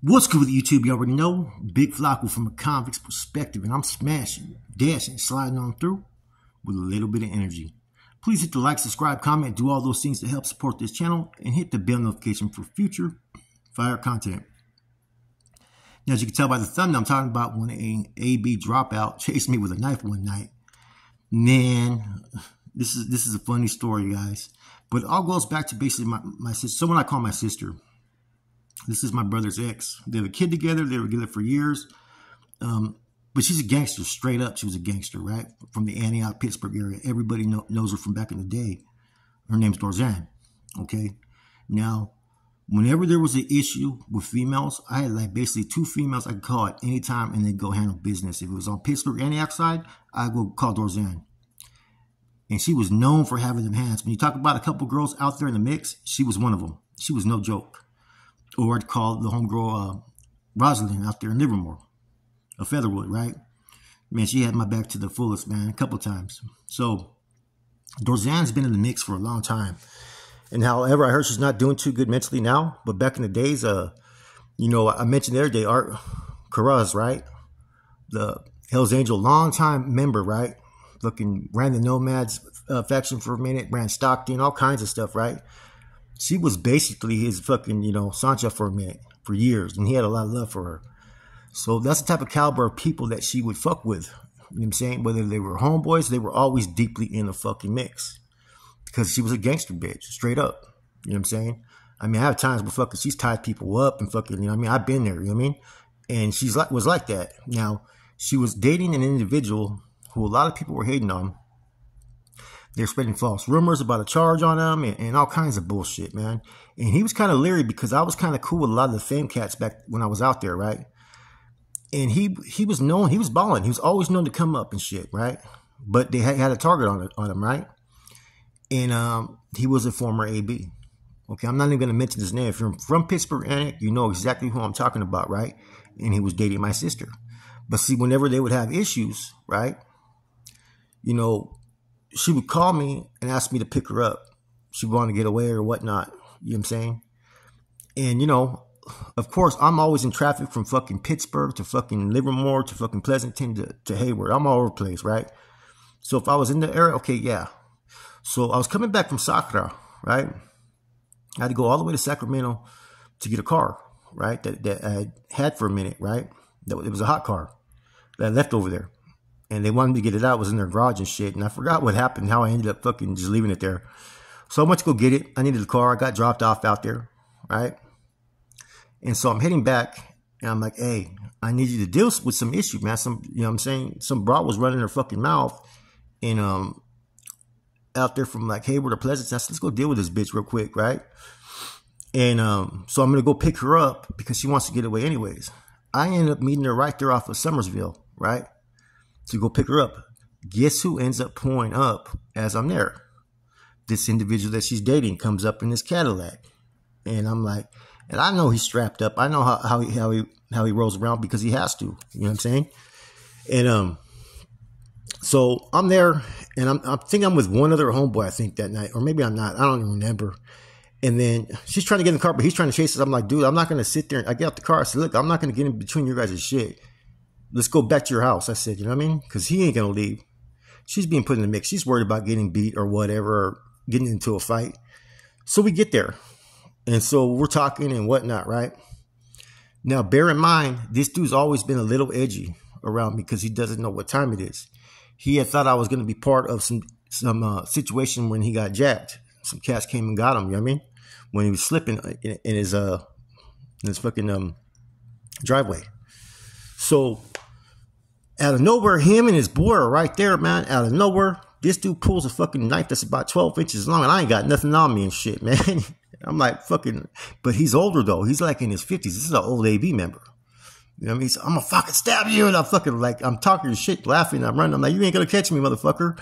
What's good with YouTube? You already know. Big Flacco from a convict's perspective, and I'm smashing, dashing, sliding on through with a little bit of energy. Please hit the like, subscribe, comment, do all those things to help support this channel, and hit the bell notification for future fire content. Now, as you can tell by the thumbnail, I'm talking about when an AB dropout chased me with a knife one night. Man, this is a funny story, guys. But it all goes back to basically my sister, someone I call my sister. This is my brother's ex. They have a kid together. They were together for years. But she's a gangster, straight up. She was a gangster, right? From the Antioch, Pittsburgh area. Everybody knows her from back in the day. Her name's Aryan, okay? Now, whenever there was an issue with females, I had like basically two females I could call at any time and they'd go handle business. If it was on Pittsburgh, Antioch side, I'd go call Aryan. And she was known for having them hands. When you talk about a couple girls out there in the mix, she was one of them. She was no joke. Or I'd call the homegirl Rosalind out there in Livermore, a Featherwood, right? Man, she had my back to the fullest, man, a couple times. So Aryan's been in the mix for a long time. And however, I heard she's not doing too good mentally now. But back in the days, you know, I mentioned the other day, Art Carraz, right? The Hells Angel, long-time member, right? Looking, ran the Nomads faction for a minute, ran Stockton, all kinds of stuff, right? She was basically his fucking, you know, Sancha for a minute, for years. And he had a lot of love for her. So that's the type of caliber of people that she would fuck with. You know what I'm saying? Whether they were homeboys, they were always deeply in the fucking mix. Because she was a gangster bitch, straight up. You know what I'm saying? I mean, I have times where fucking she's tied people up and fucking, you know what I mean? I've been there, you know what I mean? And she's like, was like that. Now, she was dating an individual who a lot of people were hating on. They're spreading false rumors about a charge on him and all kinds of bullshit, man. And he was kind of leery because I was kind of cool with a lot of the fame cats back when I was out there, right? And he was known, he was balling. He was always known to come up and shit, right? But they had a target on him, right? And he was a former AB. Okay, I'm not even going to mention his name. If you're from Pittsburgh, Antioch, you know exactly who I'm talking about, right? And he was dating my sister. But see, whenever they would have issues, right? You know, she would call me and ask me to pick her up. She wanted to get away or whatnot. You know what I'm saying? And, you know, of course, I'm always in traffic from fucking Pittsburgh to fucking Livermore to fucking Pleasanton to Hayward. I'm all over the place, right? So if I was in the area, okay, yeah. So I was coming back from Sacra, right? I had to go all the way to Sacramento to get a car, right? That I had for a minute, right? It was a hot car that I left over there. And they wanted me to get it out. It was in their garage and shit. And I forgot what happened, how I ended up fucking just leaving it there. So I went to go get it. I needed the car. I got dropped off out there, right? And so I'm heading back. And I'm like, hey, I need you to deal with some issue, man. You know what I'm saying? Some broad was running her fucking mouth. And out there from like Hayward or Pleasanton. I said, let's go deal with this bitch real quick, right? And so I'm going to go pick her up because she wants to get away anyways. I ended up meeting her right there off of Summersville, right? To go pick her up. Guess who ends up pulling up as I'm there? This individual that she's dating comes up in this Cadillac. And I'm like, and I know he's strapped up. I know how he rolls around because he has to. You know what I'm saying? And so I'm there and I think I'm with one other homeboy, I think, that night. Or maybe I'm not. I don't even remember. And then she's trying to get in the car, but he's trying to chase us. I'm like, dude, I'm not going to sit there. I get out the car. I said, look, I'm not going to get in between your guys' shit. Let's go back to your house. I said, you know what I mean? Because he ain't going to leave. She's being put in the mix. She's worried about getting beat or whatever, or getting into a fight. So we get there. And so we're talking and whatnot, right? Now, bear in mind, this dude's always been a little edgy around me because he doesn't know what time it is. He had thought I was going to be part of some situation when he got jacked. Some cats came and got him, you know what I mean? When he was slipping in his fucking driveway. So out of nowhere, him and his boy are right there, man. Out of nowhere, this dude pulls a fucking knife that's about 12 inches long, and I ain't got nothing on me and shit, man. I'm like, fucking, but he's older, though. He's like in his 50s. This is an old AB member. You know what I mean? He's, I'm gonna fucking stab you. And I'm fucking like, I'm talking shit, laughing. I'm running. I'm like, you ain't gonna catch me, motherfucker.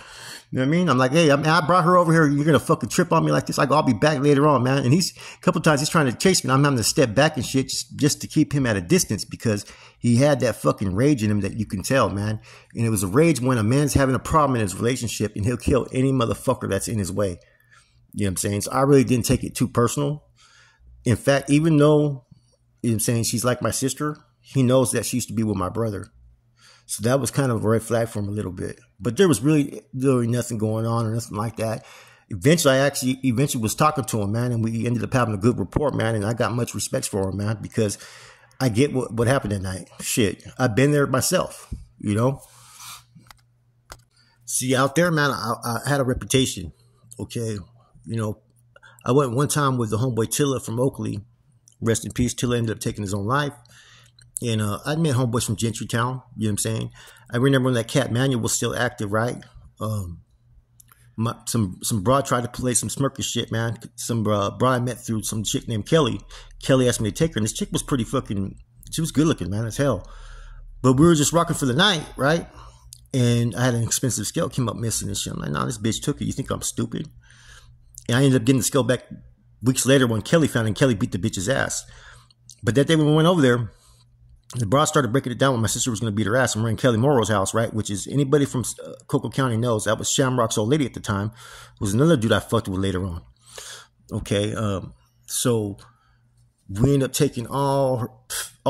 You know what I mean? I'm like, hey, I brought her over here. You're gonna fucking trip on me like this. I go, I'll be back later on, man. And a couple times he's trying to chase me. And I'm having to step back and shit just to keep him at a distance because he had that fucking rage in him that you can tell, man. And it was a rage when a man's having a problem in his relationship and he'll kill any motherfucker that's in his way. You know what I'm saying? So I really didn't take it too personal. In fact, even though You know what I'm saying? She's like my sister. He knows that she used to be with my brother. So that was kind of a red flag for him a little bit. But there was really nothing going on or nothing like that. Eventually, I eventually was talking to him, man, and we ended up having a good rapport, man, and I got much respect for him, man, because I get what happened that night. Shit, I've been there myself, you know? See, out there, man, I had a reputation, okay? You know, I went one time with the homeboy Tilla from Oakley. Rest in peace. Tilla ended up taking his own life. And I met homeboys from Gentrytown, you know what I'm saying? I remember when that cat Manuel was still active, right? Some broad tried to play some smirker shit, man. Some broad I met through some chick named Kelly. Kelly asked me to take her, and this chick was pretty fucking, she was good looking, man, as hell. But we were just rocking for the night, right? And I had an expensive scale came up missing and shit. I'm like, nah, this bitch took it. You think I'm stupid? And I ended up getting the scale back weeks later when Kelly found it, and Kelly beat the bitch's ass. But that day when we went over there, the broad started breaking it down when my sister was going to beat her ass. And we're in Kelly Morrow's house, right? Which is, anybody from Cocoa County knows, that was Shamrock's old lady at the time. It was another dude I fucked with later on. Okay, so we end up taking all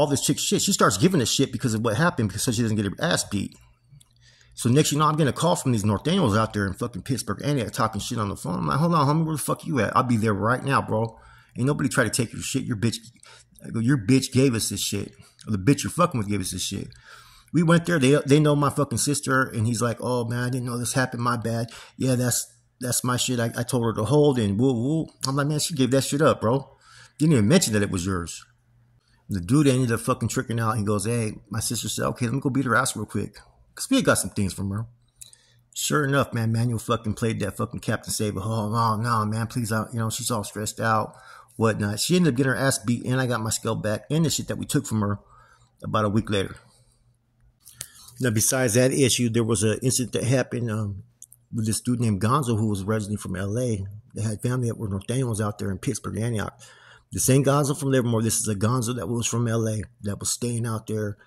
this chick shit. She starts giving us shit because of what happened, because she doesn't get her ass beat. So next you know, I'm getting a call from these Norteños out there in fucking Pittsburgh, Antioch, talking shit on the phone. I'm like, hold on, homie, where the fuck you at? I'll be there right now, bro. Ain't nobody try to take your shit. Your bitch gave us this shit. Or the bitch you're fucking with gave us this shit. We went there. They know my fucking sister, and he's like, oh man, I didn't know this happened. My bad. Yeah, that's my shit. I told her to hold, and woo woo. I'm like, man, she gave that shit up, bro. Didn't even mention that it was yours. The dude ended up fucking tricking out. He goes, hey, my sister said, okay, let me go beat her ass real quick. Because we had got some things from her. Sure enough, man, Manuel fucking played that fucking Captain Saber. Oh, no, man, please, she's all stressed out, whatnot. She ended up getting her ass beat, and I got my scale back, and the shit that we took from her about a week later. Now, besides that issue, there was an incident that happened with this dude named Gonzo, who was a resident from L.A. They had family that were Norteños out there in Pittsburgh, Antioch. This ain't Gonzo from Livermore. This is a Gonzo that was from L.A. that was staying out there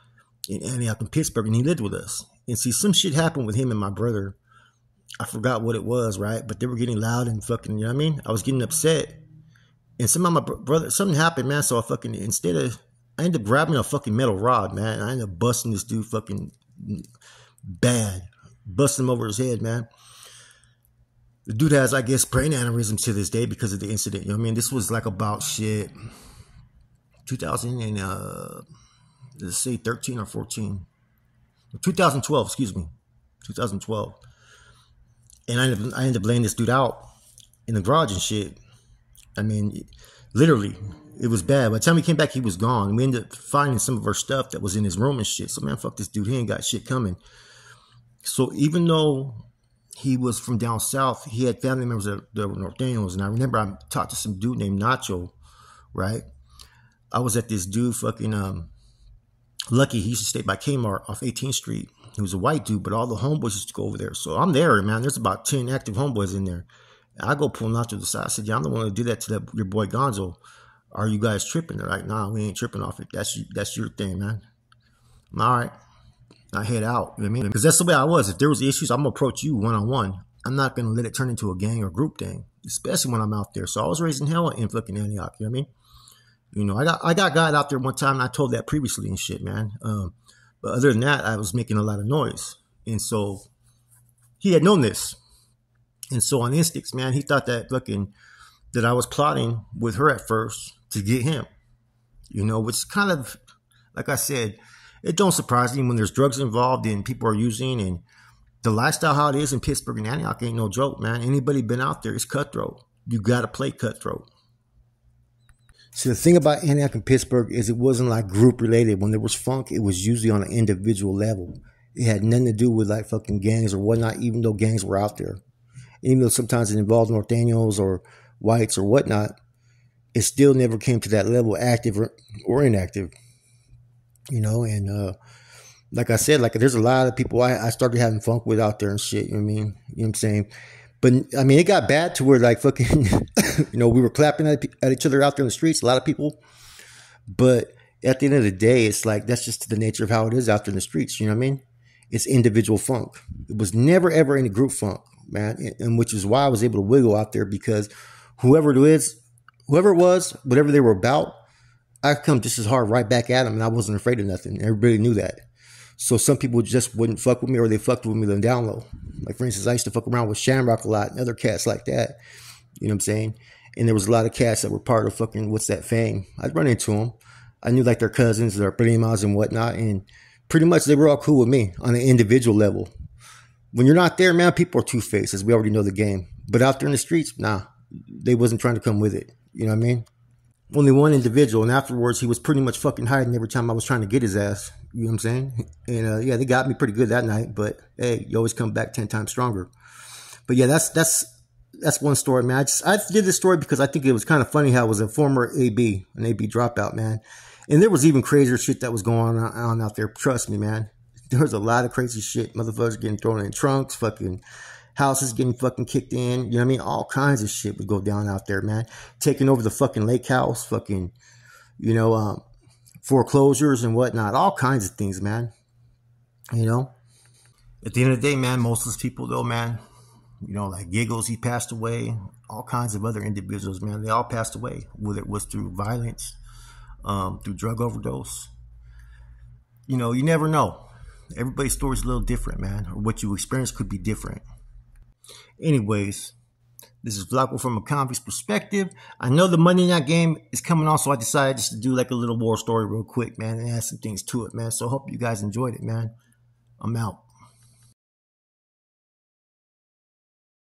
in Antioch and Pittsburgh, and he lived with us. And see, some shit happened with him and my brother. I forgot what it was, right? But they were getting loud and fucking, you know what I mean? I was getting upset. And somehow my brother, something happened, man. So I ended up grabbing a fucking metal rod, man. I ended up busting this dude fucking bad. Busting him over his head, man. The dude has, I guess, brain aneurysm to this day because of the incident. You know what I mean? This was like about shit 2000 and let's say 13 or 14. 2012, excuse me. 2012. And I ended up laying this dude out in the garage and shit. I mean, literally, it was bad. By the time he came back, he was gone. We ended up finding some of our stuff that was in his room and shit. So, man, fuck this dude. He ain't got shit coming. So, even though he was from down south, he had family members that were Norteños. And I remember I talked to some dude named Nacho, right? I was at this dude fucking Lucky. He used to stay by Kmart off 18th Street. He was a white dude, but all the homeboys used to go over there. So I'm there, man. There's about 10 active homeboys in there. And I go pull Nacho to the side. I said, yeah, I'm the one to do that to your boy Gonzo. Are you guys tripping? They're like, nah, we ain't tripping off it. That's your thing, man. All right. I head out. You know what I mean? Because that's the way I was. If there was issues, I'm going to approach you one-on-one. I'm not going to let it turn into a gang or group thing, especially when I'm out there. So I was raising hell in fucking Antioch. You know what I mean? You know, I got guy out there one time, and I told that previously and shit, man. But other than that, I was making a lot of noise. And so he had known this. And so on instincts, man, he thought that I was plotting with her at first to get him. You know, which kind of, like I said, it don't surprise me when there's drugs involved and people are using, and the lifestyle how it is in Pittsburgh and Antioch ain't no joke, man. Anybody been out there, it's cutthroat. You got to play cutthroat. See, the thing about Antioch and Pittsburgh is it wasn't like group related. When there was funk, it was usually on an individual level. It had nothing to do with like fucking gangs or whatnot, even though gangs were out there. Even though sometimes it involved Norteños or whites or whatnot, it still never came to that level, active or inactive. You know, and like I said, like there's a lot of people I started having funk with out there and shit, you know what I mean? You know what I'm saying? But, I mean, it got bad to where, like, fucking, you know, we were clapping at each other out there in the streets, a lot of people. But at the end of the day, it's like, that's just the nature of how it is out there in the streets, you know what I mean? It's individual funk. It was never, ever any group funk, man. And which is why I was able to wiggle out there, because whoever it was, whatever they were about, I come just as hard right back at them, and I wasn't afraid of nothing. Everybody knew that. So some people just wouldn't fuck with me, or they fucked with me on down low. Like, for instance, I used to fuck around with Shamrock a lot and other cats like that. You know what I'm saying? And there was a lot of cats that were part of fucking what's that fame. I'd run into them. I knew like their cousins, their primas and whatnot, and pretty much they were all cool with me on an individual level. When you're not there, man, people are two-faced, as we already know the game. But out there in the streets, nah, they wasn't trying to come with it. You know what I mean? Only one individual, and afterwards he was pretty much fucking hiding every time I was trying to get his ass. You know what I'm saying? And yeah, they got me pretty good that night. But hey, you always come back 10 times stronger. But yeah, that's one story, man. I did this story because I think it was kind of funny how it was a former AB, an AB dropout, man. And there was even crazier shit that was going on out there. Trust me, man. There was a lot of crazy shit. Motherfuckers getting thrown in trunks, fucking houses getting fucking kicked in. You know what I mean? All kinds of shit would go down out there, man. Taking over the fucking lake house, fucking, you know, foreclosures and whatnot. All kinds of things, man. You know? At the end of the day, man, most of those people, though, man, you know, like Giggles, he passed away. All kinds of other individuals, man, they all passed away. Whether it was through violence, through drug overdose. You know, you never know. Everybody's story is a little different, man. Or what you experience could be different. Anyways, this is Flacco from a convict's perspective. I know the Monday night game is coming on, so I decided just to do like a little war story real quick, man, and add some things to it, man. So I hope you guys enjoyed it, man. I'm out.